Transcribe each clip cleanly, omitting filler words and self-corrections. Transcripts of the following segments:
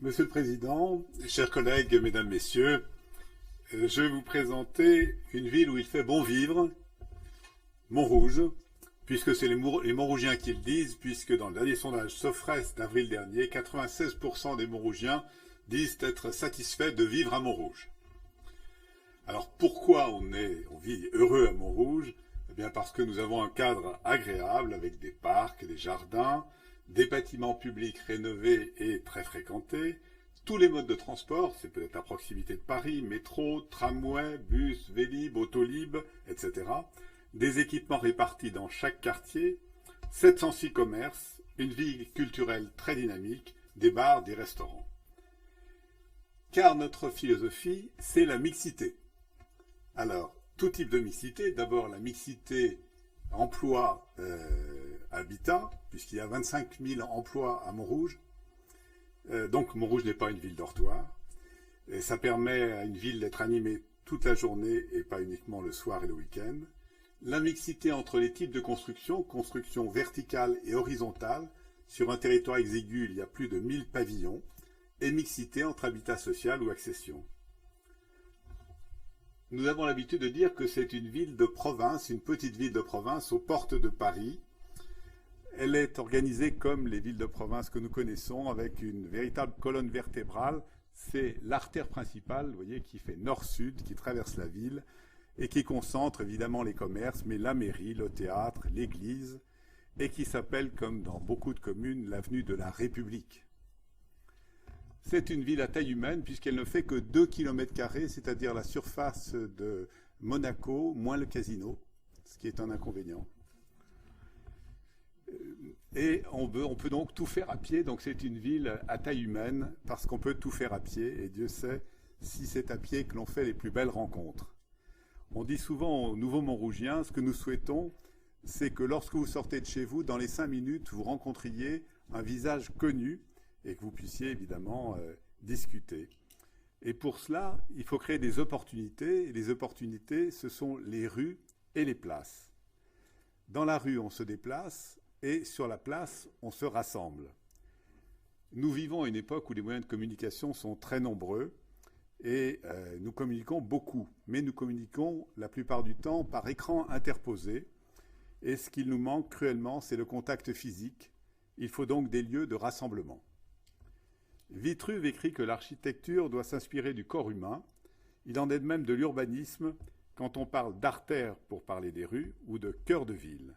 Monsieur le Président, chers collègues, mesdames, messieurs, je vais vous présenter une ville où il fait bon vivre, Montrouge, puisque c'est les Montrougiens qui le disent, puisque dans le dernier sondage Sofres d'avril dernier, 96% des Montrougiens disent être satisfaits de vivre à Montrouge. Alors pourquoi on vit heureux à Montrouge? Eh bien parce que nous avons un cadre agréable avec des parcs, des jardins, des bâtiments publics rénovés et très fréquentés, tous les modes de transport, c'est peut-être à proximité de Paris, métro, tramway, bus, Vélib, Autolib, etc. Des équipements répartis dans chaque quartier, 706 commerces, une vie culturelle très dynamique, des bars, des restaurants. Car notre philosophie, c'est la mixité. Alors, tout type de mixité, d'abord la mixité emploi-habitat, puisqu'il y a 25 000 emplois à Montrouge. Donc Montrouge n'est pas une ville dortoir. Et ça permet à une ville d'être animée toute la journée et pas uniquement le soir et le week-end. La mixité entre les types de construction, construction verticale et horizontale. Sur un territoire exigu, il y a plus de 1000 pavillons. Et mixité entre habitat social ou accession. Nous avons l'habitude de dire que c'est une ville de province, une petite ville de province aux portes de Paris. Elle est organisée comme les villes de province que nous connaissons, avec une véritable colonne vertébrale. C'est l'artère principale, vous voyez, qui fait nord-sud, qui traverse la ville et qui concentre évidemment les commerces, mais la mairie, le théâtre, l'église, et qui s'appelle, comme dans beaucoup de communes, l'avenue de la République. C'est une ville à taille humaine puisqu'elle ne fait que 2 km², c'est-à-dire la surface de Monaco, moins le casino, ce qui est un inconvénient. Et on peut donc tout faire à pied, donc c'est une ville à taille humaine parce qu'on peut tout faire à pied, et Dieu sait si c'est à pied que l'on fait les plus belles rencontres. On dit souvent aux nouveaux Montrougiens, ce que nous souhaitons, c'est que lorsque vous sortez de chez vous, dans les 5 minutes, vous rencontriez un visage connu, et que vous puissiez évidemment discuter. Et pour cela, il faut créer des opportunités, et les opportunités, ce sont les rues et les places. Dans la rue, on se déplace, et sur la place, on se rassemble. Nous vivons à une époque où les moyens de communication sont très nombreux, et nous communiquons beaucoup, mais nous communiquons la plupart du temps par écran interposé, et ce qu'il nous manque cruellement, c'est le contact physique. Il faut donc des lieux de rassemblement. Vitruve écrit que l'architecture doit s'inspirer du corps humain. Il en est de même de l'urbanisme quand on parle d'artères pour parler des rues ou de cœur de ville.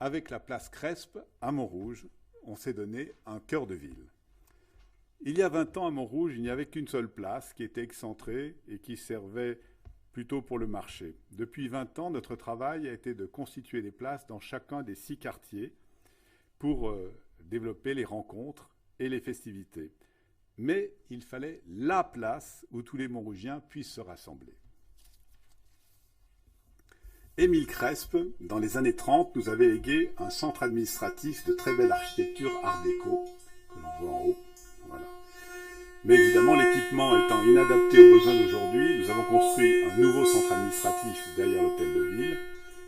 Avec la place Crespe, à Montrouge, on s'est donné un cœur de ville. Il y a 20 ans, à Montrouge, il n'y avait qu'une seule place qui était excentrée et qui servait plutôt pour le marché. Depuis 20 ans, notre travail a été de constituer des places dans chacun des 6 quartiers pour développer les rencontres et les festivités. Mais il fallait la place où tous les Montrougiens puissent se rassembler. Émile Crespe, dans les années 30, nous avait légué un centre administratif de très belle architecture art déco, que l'on voit en haut. Voilà. Mais évidemment, l'équipement étant inadapté aux besoins d'aujourd'hui, nous avons construit un nouveau centre administratif derrière l'hôtel de ville,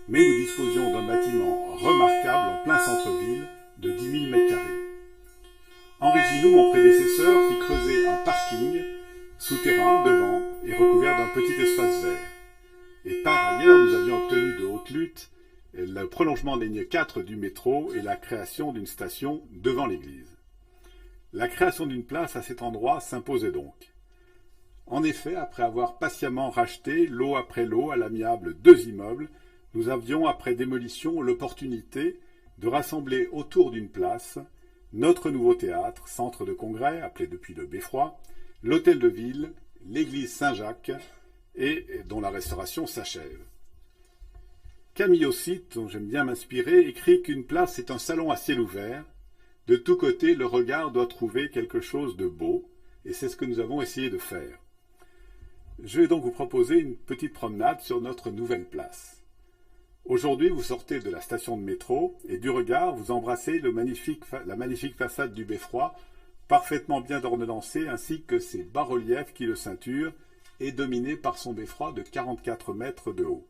mais nous disposions d'un bâtiment remarquable en plein centre-ville de 10 000 m². Henri Ginoux, mon prédécesseur, fit creuser un parking souterrain devant et recouvert d'un petit espace vert. Et par ailleurs, nous avions obtenu de haute lutte le prolongement des lignes 4 du métro et la création d'une station devant l'église. La création d'une place à cet endroit s'imposait donc. En effet, après avoir patiemment racheté, lot après lot, à l'amiable 2 immeubles, nous avions, après démolition, l'opportunité de rassembler autour d'une place notre nouveau théâtre, centre de congrès, appelé depuis le Beffroi, l'hôtel de ville, l'église Saint-Jacques, et dont la restauration s'achève. Camille Ossite, dont j'aime bien m'inspirer, écrit qu'une place est un salon à ciel ouvert. De tous côtés, le regard doit trouver quelque chose de beau, et c'est ce que nous avons essayé de faire. Je vais donc vous proposer une petite promenade sur notre nouvelle place. Aujourd'hui, vous sortez de la station de métro et du regard, vous embrassez la magnifique façade du Beffroi, parfaitement bien ordonnancée, ainsi que ses bas-reliefs qui le ceinturent, et dominé par son beffroi de 44 mètres de haut.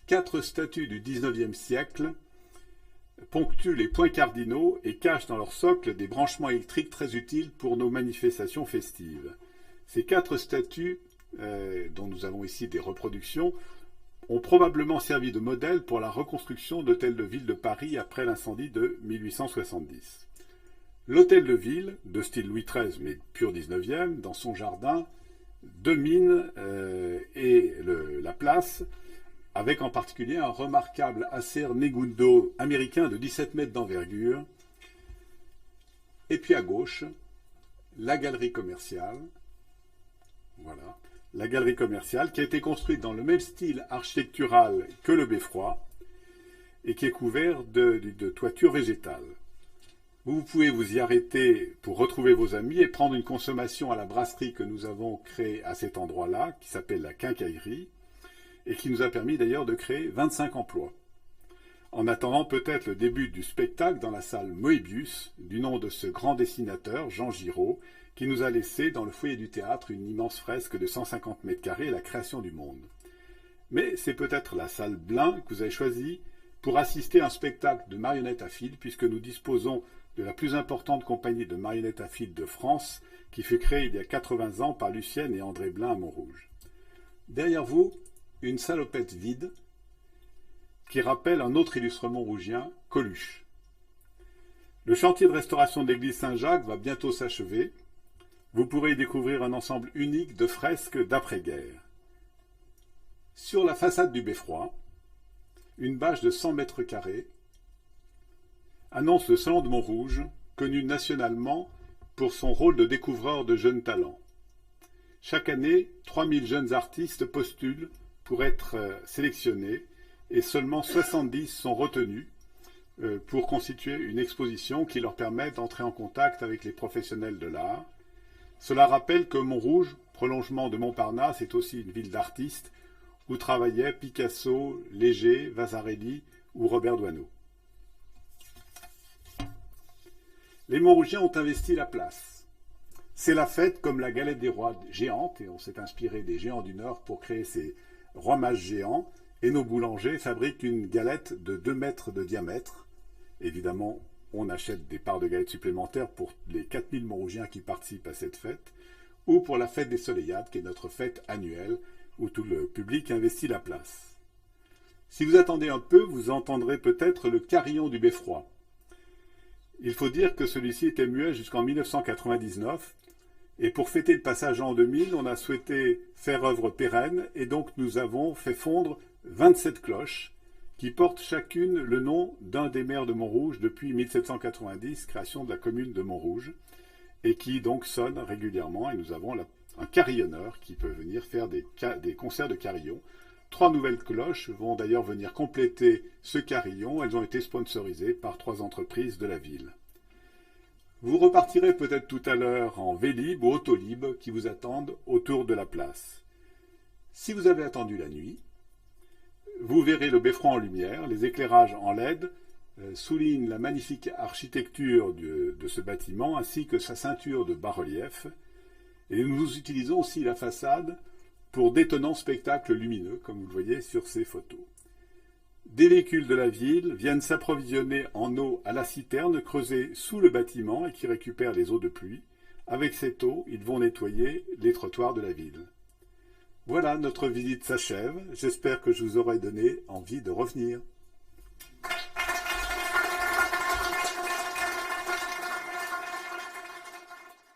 4 statues du XIXe siècle ponctuent les points cardinaux et cachent dans leur socle des branchements électriques très utiles pour nos manifestations festives. Ces 4 statues, dont nous avons ici des reproductions, ont probablement servi de modèle pour la reconstruction d'hôtels de ville de Paris après l'incendie de 1870. L'hôtel de ville, de style Louis XIII mais pur 19e, dans son jardin, domine la place, avec en particulier un remarquable Acer Negundo américain de 17 mètres d'envergure. Et puis à gauche, la galerie commerciale. Voilà. La galerie commerciale qui a été construite dans le même style architectural que le beffroi et qui est couvert de toitures végétales. Vous pouvez vous y arrêter pour retrouver vos amis et prendre une consommation à la brasserie que nous avons créée à cet endroit-là, qui s'appelle la Quincaillerie, et qui nous a permis d'ailleurs de créer 25 emplois. En attendant peut-être le début du spectacle dans la salle Moebius, du nom de ce grand dessinateur, Jean Giraud, qui nous a laissé dans le foyer du théâtre une immense fresque de 150 mètres carrés, La création du monde. Mais c'est peut-être la salle Blin que vous avez choisie pour assister à un spectacle de marionnettes à fil, puisque nous disposons de la plus importante compagnie de marionnettes à fil de France, qui fut créée il y a 80 ans par Lucienne et André Blin à Montrouge. Derrière vous, une salopette vide qui rappelle un autre illustre montrougien, Coluche. Le chantier de restauration de l'église Saint-Jacques va bientôt s'achever. Vous pourrez y découvrir un ensemble unique de fresques d'après-guerre. Sur la façade du beffroi, une bâche de 100 mètres carrés annonce le Salon de Montrouge, connu nationalement pour son rôle de découvreur de jeunes talents. Chaque année, 3000 jeunes artistes postulent pour être sélectionnés et seulement 70 sont retenus pour constituer une exposition qui leur permet d'entrer en contact avec les professionnels de l'art. Cela rappelle que Montrouge, prolongement de Montparnasse, est aussi une ville d'artistes où travaillaient Picasso, Léger, Vasarely ou Robert Doisneau. Les Montrougiens ont investi la place. C'est la fête comme la galette des rois géante, et on s'est inspiré des géants du Nord pour créer ces rois mages géants, et nos boulangers fabriquent une galette de 2 mètres de diamètre. Évidemment, on achète des parts de galettes supplémentaires pour les 4000 Montrougiens qui participent à cette fête, ou pour la fête des Soleillades, qui est notre fête annuelle, où tout le public investit la place. Si vous attendez un peu, vous entendrez peut-être le carillon du beffroi. Il faut dire que celui-ci était muet jusqu'en 1999, et pour fêter le passage en 2000, on a souhaité faire œuvre pérenne, et donc nous avons fait fondre 27 cloches, qui portent chacune le nom d'un des maires de Montrouge depuis 1790, création de la commune de Montrouge, et qui donc sonnent régulièrement, et nous avons un carillonneur qui peut venir faire des concerts de carillon. 3 nouvelles cloches vont d'ailleurs venir compléter ce carillon. Elles ont été sponsorisées par 3 entreprises de la ville. Vous repartirez peut-être tout à l'heure en Vélib ou Autolib qui vous attendent autour de la place. Si vous avez attendu la nuit, vous verrez le beffroi en lumière. Les éclairages en LED soulignent la magnifique architecture de ce bâtiment ainsi que sa ceinture de bas-relief. Et nous utilisons aussi la façade pour d'étonnants spectacles lumineux, comme vous le voyez sur ces photos. Des véhicules de la ville viennent s'approvisionner en eau à la citerne creusée sous le bâtiment et qui récupère les eaux de pluie. Avec cette eau, ils vont nettoyer les trottoirs de la ville. Voilà, notre visite s'achève. J'espère que je vous aurai donné envie de revenir.